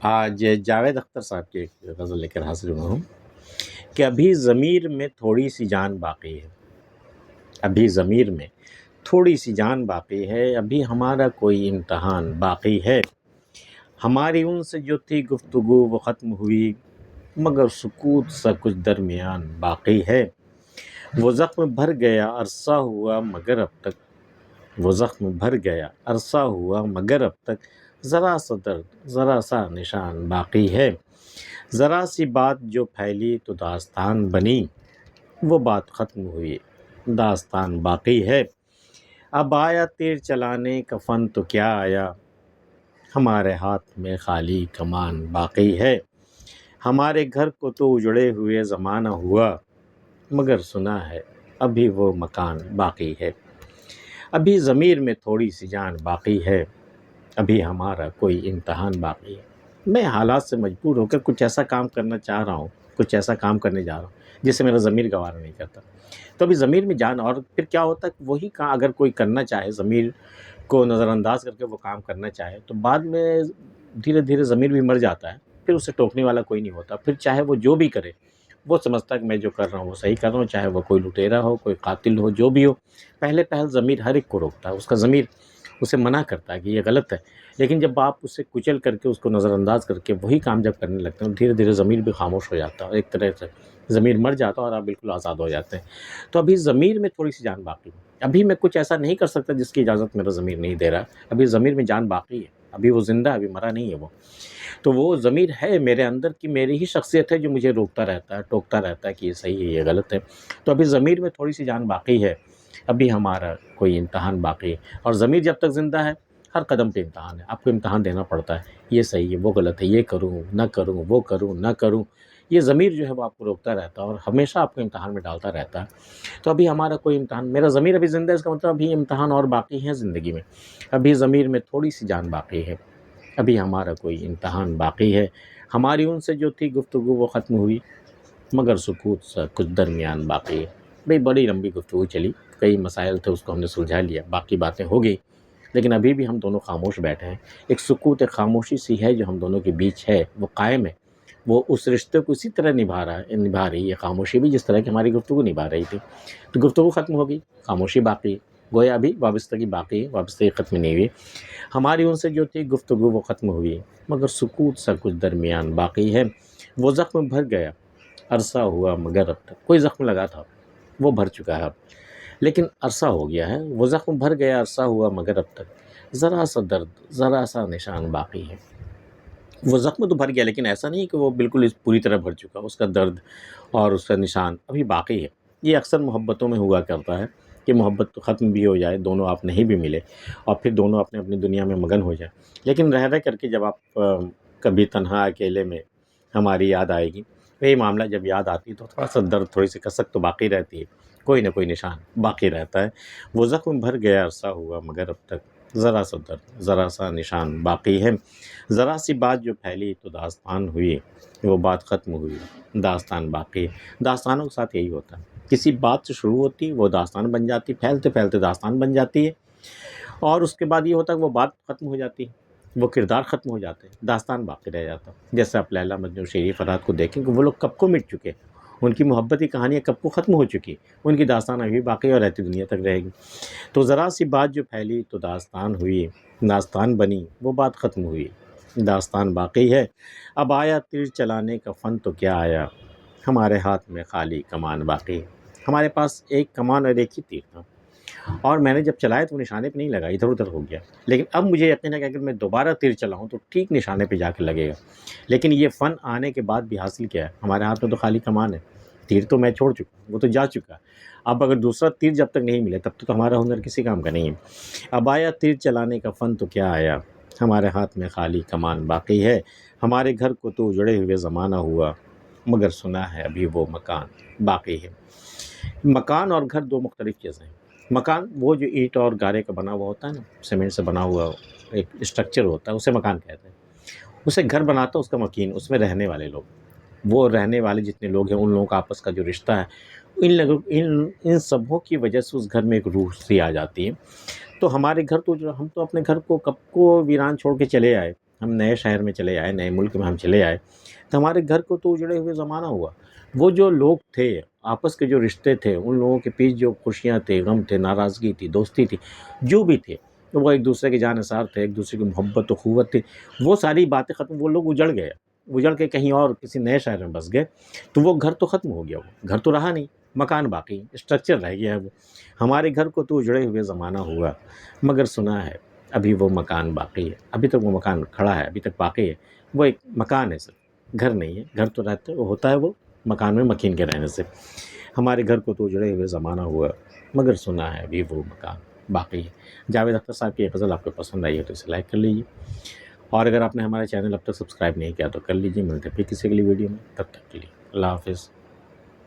آج جاوید اختر صاحب کی ایک غزل لے کر حاضر ہوا ہوں کہ ابھی ضمیر میں تھوڑی سی جان باقی ہے، ابھی ضمیر میں تھوڑی سی جان باقی ہے، ابھی ہمارا کوئی امتحان باقی ہے۔ ہماری ان سے جو تھی گفتگو وہ ختم ہوئی، مگر سکوت سا کچھ درمیان باقی ہے۔ وہ زخم بھر گیا عرصہ ہوا مگر اب تک، وہ زخم بھر گیا عرصہ ہوا مگر اب تک، ذرا سا درد ذرا سا نشان باقی ہے۔ ذرا سی بات جو پھیلی تو داستان بنی، وہ بات ختم ہوئی داستان باقی ہے۔ اب آیا تیر چلانے کا فن تو کیا آیا، ہمارے ہاتھ میں خالی کمان باقی ہے۔ ہمارے گھر کو تو اجڑے ہوئے زمانہ ہوا، مگر سنا ہے ابھی وہ مکان باقی ہے۔ ابھی ضمیر میں تھوڑی سی جان باقی ہے، ابھی ہمارا کوئی امتحان باقی ہے۔ میں حالات سے مجبور ہو کر کچھ ایسا کام کرنا چاہ رہا ہوں، کچھ ایسا کام کرنے جا رہا ہوں جس سے میرا ضمیر گوارا نہیں کرتا، تو ابھی ضمیر میں جان، اور پھر کیا ہوتا ہے وہی کام اگر کوئی کرنا چاہے، ضمیر کو نظر انداز کر کے وہ کام کرنا چاہے، تو بعد میں دھیرے دھیرے ضمیر بھی مر جاتا ہے، پھر اسے ٹوکنے والا کوئی نہیں ہوتا، پھر چاہے وہ جو بھی کرے وہ سمجھتا ہے کہ میں جو کر رہا ہوں وہ صحیح کر رہا ہوں، چاہے وہ کوئی لٹیرا ہو، کوئی قاتل ہو، جو بھی ہو، پہلے ضمیر ہر ایک کو روکتا ہے، اس کا ضمیر اسے منع کرتا ہے کہ یہ غلط ہے۔ لیکن جب آپ اسے کچل کر کے، اس کو نظر انداز کر کے وہی کام جب کرنے لگتے ہیں، دھیرے دھیرے ضمیر بھی خاموش ہو جاتا ہے، ایک طرح سے ضمیر مر جاتا ہے اور آپ بالکل آزاد ہو جاتے ہیں۔ تو ابھی ضمیر میں تھوڑی سی جان باقی ہے، ابھی میں کچھ ایسا نہیں کر سکتا جس کی اجازت میرا ضمیر نہیں دے رہا، ابھی ضمیر میں جان باقی ہے، ابھی وہ زندہ ہے، ابھی مرا نہیں ہے وہ۔ تو وہ ضمیر ہے میرے اندر کی، میری ہی شخصیت ہے جو مجھے روکتا رہتا ہے، ٹوکتا رہتا ہے کہ یہ صحیح ہے، یہ غلط ہے۔ تو ابھی ضمیر میں تھوڑی سی جان باقی ہے، ابھی ہمارا کوئی امتحان باقی ہے۔ اور ضمیر جب تک زندہ ہے ہر قدم پہ امتحان ہے، آپ کو امتحان دینا پڑتا ہے، یہ صحیح ہے وہ غلط ہے، یہ کروں نہ کروں، وہ کروں نہ کروں، یہ ضمیر جو ہے وہ آپ کو روکتا رہتا ہے اور ہمیشہ آپ کو امتحان میں ڈالتا رہتا ہے۔ تو ابھی ہمارا کوئی امتحان، میرا ضمیر ابھی زندہ ہے، اس کا مطلب ابھی امتحان اور باقی ہیں زندگی میں، ابھی ضمیر میں تھوڑی سی جان باقی ہے، ابھی ہمارا کوئی امتحان باقی ہے۔ ہماری ان سے جو تھی گفتگو وہ ختم ہوئی، مگر سکوت سا کچھ درمیان باقی ہے۔ بھئی بڑی لمبی گفتگو چلی، کئی مسائل تھے، اس کو ہم نے سلجھا لیا، باقی باتیں ہو گئی، لیکن ابھی بھی ہم دونوں خاموش بیٹھے ہیں۔ ایک سکوت، ایک خاموشی سی ہے جو ہم دونوں کے بیچ ہے، وہ قائم ہے، وہ اس رشتے کو اسی طرح نبھا رہی ہے خاموشی بھی، جس طرح کی ہماری گفتگو نبھا رہی تھی۔ تو گفتگو ختم ہو گئی، خاموشی باقی ہے، گویا ابھی وابستگی باقی ہے، وابستگی ختم نہیں ہوئی۔ ہماری ان سے جو تھی گفتگو وہ ختم ہوئی، مگر سکوت سا کچھ درمیان باقی ہے۔ وہ زخم بھر گیا عرصہ ہوا مگر اب تک، کوئی زخم لگا تھا وہ بھر چکا ہے اب، لیکن عرصہ ہو گیا ہے، وہ زخم بھر گیا عرصہ ہوا مگر اب تک، ذرا سا درد ذرا سا نشان باقی ہے۔ وہ زخم تو بھر گیا، لیکن ایسا نہیں کہ وہ بالکل پوری طرح بھر چکا، اس کا درد اور اس کا نشان ابھی باقی ہے۔ یہ اکثر محبتوں میں ہوا کرتا ہے کہ محبت تو ختم بھی ہو جائے، دونوں آپ نہیں بھی ملے اور پھر دونوں اپنے اپنی دنیا میں مگن ہو جائیں، لیکن رہ کر کے جب آپ کبھی تنہا اکیلے میں ہماری یاد آئے گی، یہی معاملہ جب یاد آتی ہے تو تھوڑا سا درد، تھوڑی سی کسک تو باقی رہتی ہے، کوئی نہ کوئی نشان باقی رہتا ہے۔ وہ زخم بھر گیا عرصہ ہوا مگر اب تک، ذرا سا درد ذرا سا نشان باقی ہے۔ ذرا سی بات جو پھیلی تو داستان ہوئی، وہ بات ختم ہوئی داستان باقی ہے۔ داستانوں کے ساتھ یہی ہوتا ہے، کسی بات سے شروع ہوتی وہ داستان بن جاتی، پھیلتے پھیلتے داستان بن جاتی ہے، اور اس کے بعد یہ ہوتا ہے کہ وہ بات ختم ہو جاتی ہے، وہ کردار ختم ہو جاتے ہیں، داستان باقی رہ جاتا ہے۔ جیسے آپ لیلی مجنوں، شیری فرات کو دیکھیں کہ وہ لوگ کب کو مٹ چکے، ان کی محبتی کہانیاں کب کو ختم ہو چکی، ان کی داستان ابھی باقی اور رہتی دنیا تک رہے گی۔ تو ذرا سی بات جو پھیلی تو داستان ہوئی، داستان بنی، وہ بات ختم ہوئی داستان باقی ہے۔ اب آیا تیر چلانے کا فن تو کیا آیا، ہمارے ہاتھ میں خالی کمان باقی ہے۔ ہمارے پاس ایک کمان اور ایک ہی تیر تھا، اور میں نے جب چلایا تو وہ نشانے پہ نہیں لگا، ادھر ادھر ہو گیا، لیکن اب مجھے یقین ہے کہ اگر میں دوبارہ تیر چلاؤں تو ٹھیک نشانے پہ جا کے لگے گا۔ لیکن یہ فن آنے کے بعد بھی حاصل کیا ہے، ہمارے ہاتھ میں تو خالی کمان ہے، تیر تو میں چھوڑ چکا ہوں، وہ تو جا چکا۔ اب اگر دوسرا تیر جب تک نہیں ملے تب تک تو ہمارا ہنر کسی کام کا نہیں ہے۔ اب آیا تیر چلانے کا فن تو کیا آیا، ہمارے ہاتھ میں خالی کمان باقی ہے۔ ہمارے گھر کو تو اجڑے ہوئے زمانہ ہوا، مگر سنا ہے ابھی وہ مکان باقی ہے۔ مکان اور گھر دو مختلف چیزیں ہیں۔ مکان وہ جو اینٹ اور گارے کا بنا ہوا ہوتا ہے نا، سیمنٹ سے بنا ہوا ایک اسٹرکچر ہوتا ہے، اسے مکان کہتے ہیں۔ اسے گھر بناتا اس کا مکین، اس میں رہنے والے لوگ، وہ رہنے والے جتنے لوگ ہیں ان لوگوں کا آپس کا جو رشتہ ہے، ان سبوں کی وجہ سے اس گھر میں ایک روح سی آ جاتی ہے۔ تو ہمارے گھر تو جو ہم تو اپنے گھر کو کب کو ویران چھوڑ کے چلے آئے، ہم نئے شہر میں چلے آئے، نئے ملک میں ہم چلے آئے، تو ہمارے گھر کو تو اجڑے ہوئے زمانہ ہوا۔ وہ جو لوگ تھے، آپس کے جو رشتے تھے، ان لوگوں کے بیچ جو خوشیاں تھے، غم تھے، ناراضگی تھی، دوستی تھی، جو بھی تھے، وہ ایک دوسرے کے جانثار تھے، ایک دوسرے کی محبت و اخوت تھی، وہ ساری باتیں ختم، وہ لوگ اجڑ گئے، اجڑ کے کہیں اور کسی نئے شہر میں بس گئے، تو وہ گھر تو ختم ہو گیا، وہ گھر تو رہا نہیں، مکان باقی، اسٹرکچر رہ گیا ہے وہ۔ ہمارے گھر کو تو اجڑے ہوئے زمانہ ہوا، مگر سنا ہے ابھی وہ مکان باقی ہے، ابھی تک وہ مکان کھڑا ہے، ابھی تک باقی ہے، وہ ایک مکان ہے صرف، گھر نہیں ہے، گھر تو رہتے وہ ہوتا ہے وہ مکان میں مکین کے رہنے سے۔ ہمارے گھر کو تو اجڑے ہوئے زمانہ ہوا، مگر سنا ہے ابھی وہ مکان باقی ہے۔ جاوید اختر صاحب کی یہ غزل آپ کو پسند آئی ہے تو اسے لائک کر لیجیے، اور اگر آپ نے ہمارا چینل اب تک سبسکرائب نہیں کیا تو کر لیجیے۔ ملتے ہیں پھر کسی اگلی ویڈیو میں، تب تک کے لیے اللہ حافظ۔